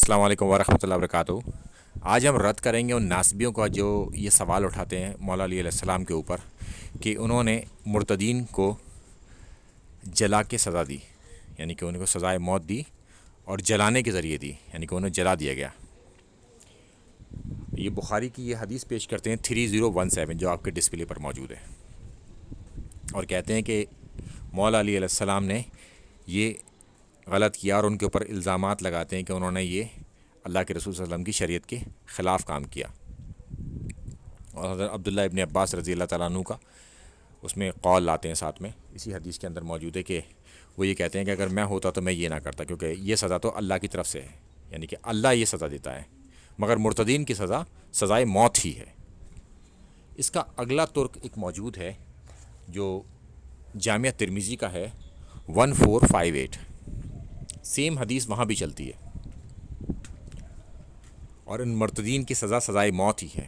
السلام علیکم ورحمۃ اللہ وبرکاتہ۔ آج ہم رد کریں گے ان ناسبیوں کا جو یہ سوال اٹھاتے ہیں مولا علیہ السلام کے اوپر کہ انہوں نے مرتدین کو جلا کے سزا دی، یعنی کہ ان کو سزائے موت دی اور جلانے کے ذریعے دی، یعنی کہ انہیں جلا دیا گیا۔ یہ بخاری کی یہ حدیث پیش کرتے ہیں 3017 جو آپ کے ڈسپلے پر موجود ہے، اور کہتے ہیں کہ مولا علیہ السلام نے یہ غلط کیا اور ان کے اوپر الزامات لگاتے ہیں کہ انہوں نے یہ اللہ کے رسول صلی اللہ علیہ وسلم کی شریعت کے خلاف کام کیا۔ اور حضرت عبداللہ ابن عباس رضی اللہ تعالیٰ عنہ کا اس میں قول لاتے ہیں ساتھ میں، اسی حدیث کے اندر موجود ہے کہ وہ یہ کہتے ہیں کہ اگر میں ہوتا تو میں یہ نہ کرتا، کیونکہ یہ سزا تو اللہ کی طرف سے ہے، یعنی کہ اللہ یہ سزا دیتا ہے، مگر مرتدین کی سزا سزائے موت ہی ہے۔ اس کا اگلا ترک ایک موجود ہے جو جامعہ ترمذی کا ہے 1458، سیم حدیث وہاں بھی چلتی ہے، اور ان مرتدین کی سزا سزائے موت ہی ہے،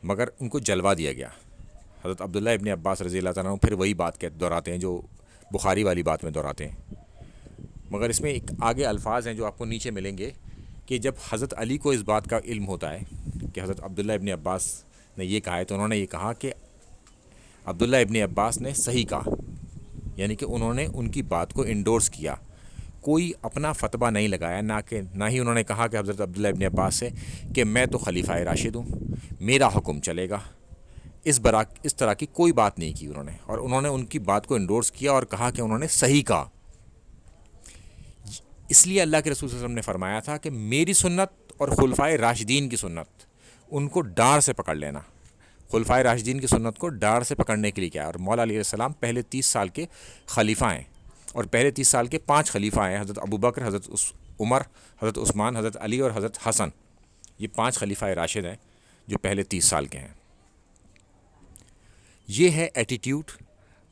مگر ان کو جلوا دیا گیا۔ حضرت عبداللہ ابن عباس رضی اللہ تعالیٰ عنہ پھر وہی بات دہراتے ہیں جو بخاری والی بات میں دہراتے ہیں، مگر اس میں ایک آگے الفاظ ہیں جو آپ کو نیچے ملیں گے کہ جب حضرت علی کو اس بات کا علم ہوتا ہے کہ حضرت عبداللہ ابن عباس نے یہ کہا ہے، تو انہوں نے یہ کہا کہ عبداللہ ابن عباس نے صحیح کہا، یعنی کہ انہوں نے ان کی بات کو انڈورس کیا، کوئی اپنا فتویٰ نہیں لگایا، نہ ہی انہوں نے کہا کہ حضرت عبداللہ ابن عباس سے کہ میں تو خلیفہ راشد ہوں، میرا حکم چلے گا، اس طرح کی کوئی بات نہیں کی انہوں نے، اور انہوں نے ان کی بات کو انڈورس کیا اور کہا کہ انہوں نے صحیح کہا۔ اس لیے اللہ کے رسول صلی اللہ علیہ وسلم نے فرمایا تھا کہ میری سنت اور خلفائے راشدین کی سنت ان کو ڈاڑھ سے پکڑ لینا۔ خلفائے راشدین کی سنت کو ڈاڑھ سے پکڑنے کے لیے کیا ہے، اور مولا علیہ السلام پہلے 30 سال کے خلیفہ ہیں، اور پہلے 30 سال کے 5 خلیفہ ہیں، حضرت ابو بکر، حضرت عمر، حضرت عثمان، حضرت علی اور حضرت حسن، یہ 5 خلیفہ راشد ہیں جو پہلے 30 سال کے ہیں۔ یہ ہے ایٹیٹیوڈ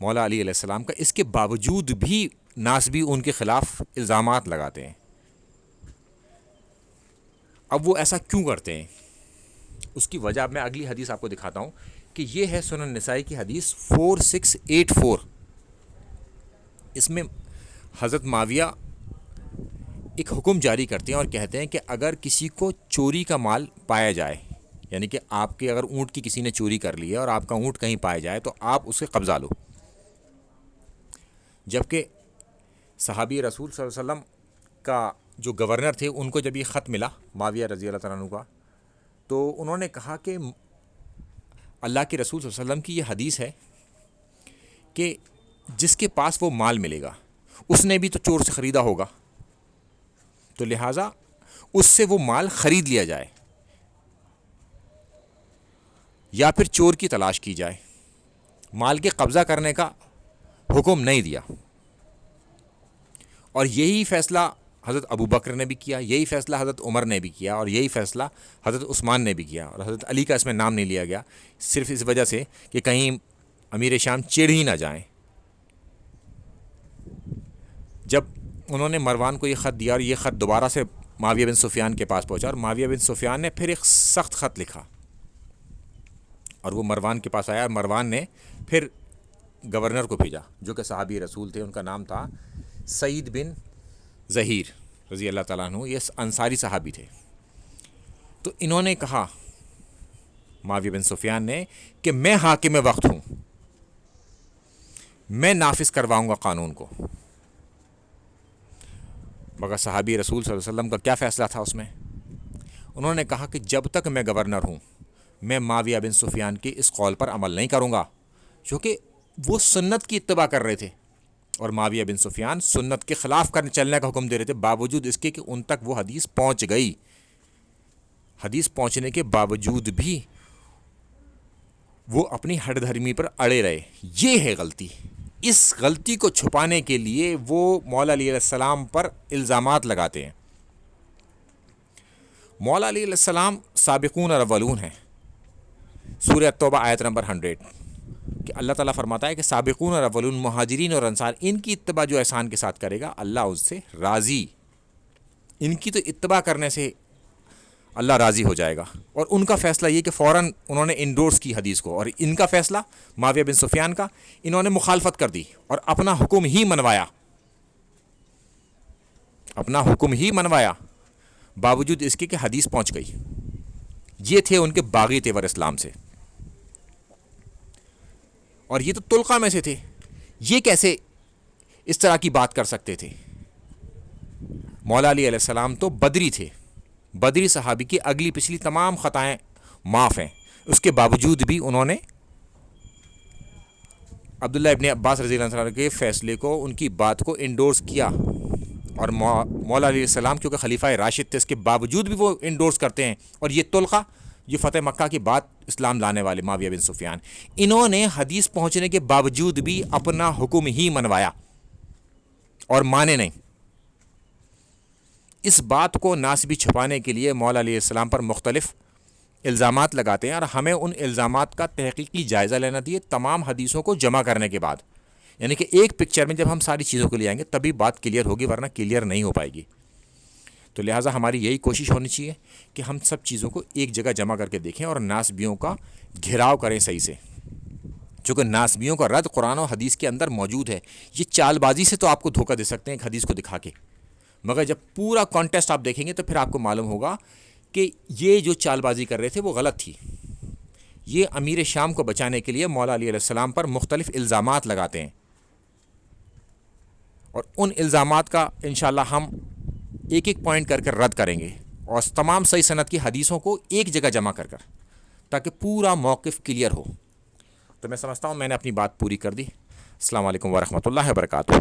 مولا علی علیہ السلام کا۔ اس کے باوجود بھی ناسبی ان کے خلاف الزامات لگاتے ہیں۔ اب وہ ایسا کیوں کرتے ہیں، اس کی وجہ میں اگلی حدیث آپ کو دکھاتا ہوں کہ یہ ہے سنن نسائی کی حدیث 4684۔ اس میں حضرت معاویہ ایک حکم جاری کرتے ہیں اور کہتے ہیں کہ اگر کسی کو چوری کا مال پایا جائے، یعنی کہ آپ کے اگر اونٹ کی کسی نے چوری کر لی ہے اور آپ کا اونٹ کہیں پایا جائے تو آپ اسے قبضہ لو۔ جبکہ صحابی رسول صلی اللہ علیہ وسلم کا جو گورنر تھے ان کو جب یہ خط ملا معاویہ رضی اللہ تعالیٰ عنہ کا، تو انہوں نے کہا کہ اللہ کے رسول صلی اللہ علیہ وسلم کی یہ حدیث ہے کہ جس کے پاس وہ مال ملے گا اس نے بھی تو چور سے خریدا ہوگا، تو لہٰذا اس سے وہ مال خرید لیا جائے یا پھر چور کی تلاش کی جائے، مال کے قبضہ کرنے کا حکم نہیں دیا۔ اور یہی فیصلہ حضرت ابو بکر نے بھی کیا، یہی فیصلہ حضرت عمر نے بھی کیا، اور یہی فیصلہ حضرت عثمان نے بھی کیا، اور حضرت علی کا اس میں نام نہیں لیا گیا، صرف اس وجہ سے کہ کہیں امیر شام چڑھ ہی نہ جائیں۔ جب انہوں نے مروان کو یہ خط دیا اور یہ خط دوبارہ سے معاویہ بن سفیان کے پاس پہنچا، اور معاویہ بن سفیان نے پھر ایک سخت خط لکھا اور وہ مروان کے پاس آیا، اور مروان نے پھر گورنر کو بھیجا جو کہ صحابی رسول تھے، ان کا نام تھا سعید بن ظہیر رضی اللہ تعالیٰ عنہ، یہ انصاری صحابی تھے۔ تو انہوں نے کہا معاویہ بن سفیان نے کہ میں حاکم وقت ہوں، میں نافذ کرواؤں گا قانون کو، مگر صحابی رسول صلی اللہ علیہ وسلم کا کیا فیصلہ تھا اس میں؟ انہوں نے کہا کہ جب تک میں گورنر ہوں میں معاویہ بن سفیان کے اس قول پر عمل نہیں کروں گا، کیونکہ وہ سنت کی اتباع کر رہے تھے، اور معاویہ بن سفیان سنت کے خلاف چلنے کا حکم دے رہے تھے، باوجود اس کے کہ ان تک وہ حدیث پہنچ گئی۔ حدیث پہنچنے کے باوجود بھی وہ اپنی ہٹ دھرمی پر اڑے رہے۔ یہ ہے غلطی۔ اس غلطی کو چھپانے کے لیے وہ مولا علیہ السلام پر الزامات لگاتے ہیں۔ مولا علیہ السلام سابقون الاولون ہیں، سورہ توبہ آیت نمبر 100 کہ اللہ تعالیٰ فرماتا ہے کہ سابقون الاولون، مہاجرین اور انصار، ان کی اتباع جو احسان کے ساتھ کرے گا اللہ اس سے راضی، ان کی تو اتباع کرنے سے اللہ راضی ہو جائے گا۔ اور ان کا فیصلہ یہ کہ فوراً انہوں نے انڈورس کی حدیث کو، اور ان کا فیصلہ معاویہ بن سفیان کا، انہوں نے مخالفت کر دی اور اپنا حکم ہی منوایا، باوجود اس کے کہ حدیث پہنچ گئی. یہ تھے ان کے باغی تیور اسلام سے. اور یہ تو طلقہ میں سے تھے, یہ کیسے اس طرح کی بات کر سکتے تھے؟ مولا علی علیہ السلام تو بدری تھے, بدری صحابی کی اگلی پچھلی تمام خطائیں معاف ہیں, اس کے باوجود بھی انہوں نے عبداللہ ابن عباس رضی اللہ عنہ کے فیصلے کو, ان کی بات کو انڈورس کیا. اور مولا علیہ السلام کیونکہ خلیفہ راشد تھے, اس کے باوجود بھی وہ انڈورس کرتے ہیں. اور یہ طلقہ جو فتح مکہ کی بات اسلام لانے والے معاویہ بن سفیان, انہوں نے حدیث پہنچنے کے باوجود بھی اپنا حکم ہی منوایا اور مانے نہیں. اس بات کو ناسبی چھپانے کے لیے مولا علیہ السلام پر مختلف الزامات لگاتے ہیں, اور ہمیں ان الزامات کا تحقیقی جائزہ لینا چاہیے تمام حدیثوں کو جمع کرنے کے بعد. یعنی کہ ایک پکچر میں جب ہم ساری چیزوں کو لے آئیں گے تبھی بات کلیئر ہوگی, ورنہ کلیئر نہیں ہو پائے گی. تو لہٰذا ہماری یہی کوشش ہونی چاہیے کہ ہم سب چیزوں کو ایک جگہ جمع کر کے دیکھیں اور ناسبیوں کا گھیراؤ کریں صحیح سے. چونکہ ناسبیوں کا رد قرآن و حدیث کے اندر موجود ہے. یہ چال بازی سے تو آپ کو دھوکہ دے سکتے ہیں ایک حدیث کو دکھا کے, مگر جب پورا کانٹیسٹ آپ دیکھیں گے تو پھر آپ کو معلوم ہوگا کہ یہ جو چال بازی کر رہے تھے وہ غلط تھی. یہ امیر شام کو بچانے کے لیے مولا علی علیہ السلام پر مختلف الزامات لگاتے ہیں, اور ان الزامات کا انشاءاللہ ہم ایک ایک پوائنٹ کر کر رد کریں گے, اور تمام صحیح سند کی حدیثوں کو ایک جگہ جمع کر تاکہ پورا موقف کلیئر ہو. تو میں سمجھتا ہوں میں نے اپنی بات پوری کر دی. السلام علیکم ورحمۃ اللہ وبرکاتہ.